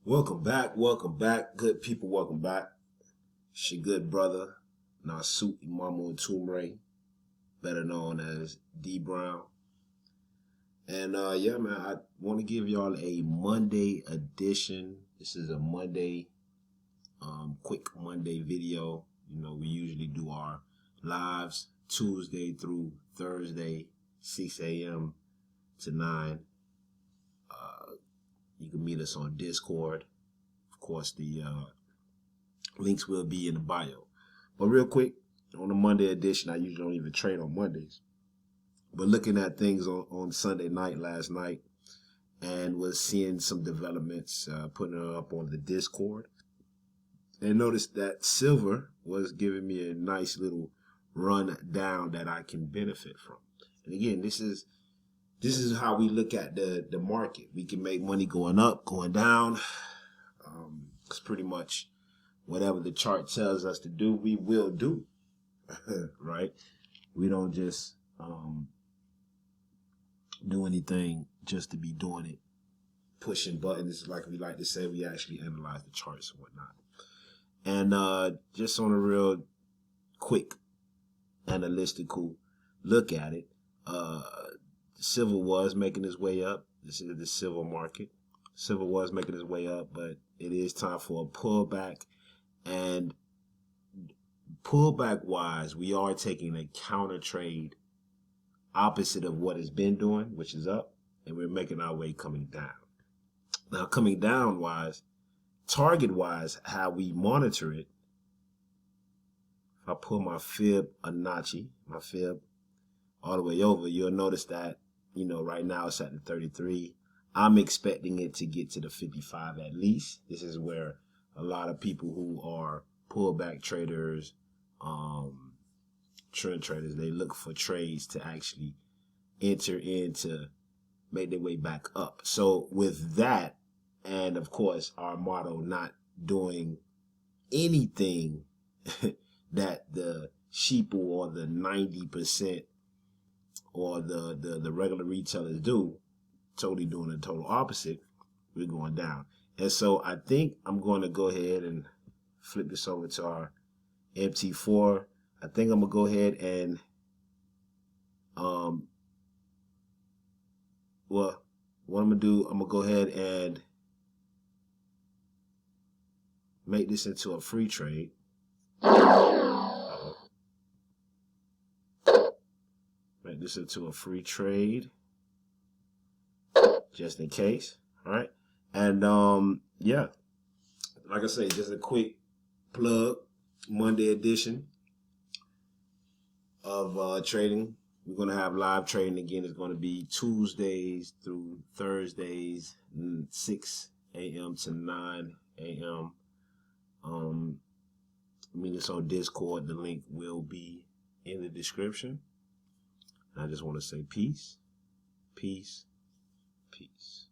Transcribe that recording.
Welcome back, good people. Welcome back. It's your good brother, Nasut Imamu Tumre, better known as D Brown. And yeah, man, I want to give y'all a Monday edition. This is a Monday, quick Monday video. You know, we usually do our lives Tuesday through Thursday, 6 a.m. to 9. You can meet us on Discord. Of course, the links will be in the bio. But real quick, on the Monday edition, I usually don't even trade on Mondays. But looking at things on Sunday night last night and was seeing some developments, putting it up on the Discord. And noticed that silver was giving me a nice little run down that I can benefit from. And again, this is how we look at the market. We can make money going up, going down. It's pretty much whatever the chart tells us to do, we will do. Right? We don't just do anything just to be doing it, pushing buttons. Like we like to say, we actually analyze the charts and whatnot. And just on a real quick analytical look at it, silver was making its way up. This is the silver market. Silver was making its way up, but it is time for a pullback. And pullback wise, we are taking a counter trade opposite of what it's been doing, which is up, and we're making our way coming down. Now, coming down wise, target wise, how we monitor it, if I pull my Fibonacci, my fib all the way over, you'll notice that, you know, right now it's at the 33. I'm expecting it to get to the 55 at least. This is where a lot of people who are pullback traders, trend traders, they look for trades to actually enter in to make their way back up. So with that, and of course our motto, not doing anything that the sheeple or the 90% or the regular retailers do, totally doing the total opposite, we're going down. And so I think I'm going to go ahead and flip this over to our MT4. I think I'm going to go ahead and well, what I'm going to do, I'm going to go ahead and make this into a free trade. Make this into a free trade just in case. All right. And yeah, like I say, just a quick plug, Monday edition of trading. We're going to have live trading again. It's going to be Tuesdays through Thursdays, 6 a.m. to 9 a.m. Meet us on Discord. The link will be in the description. And I just want to say peace, peace, peace.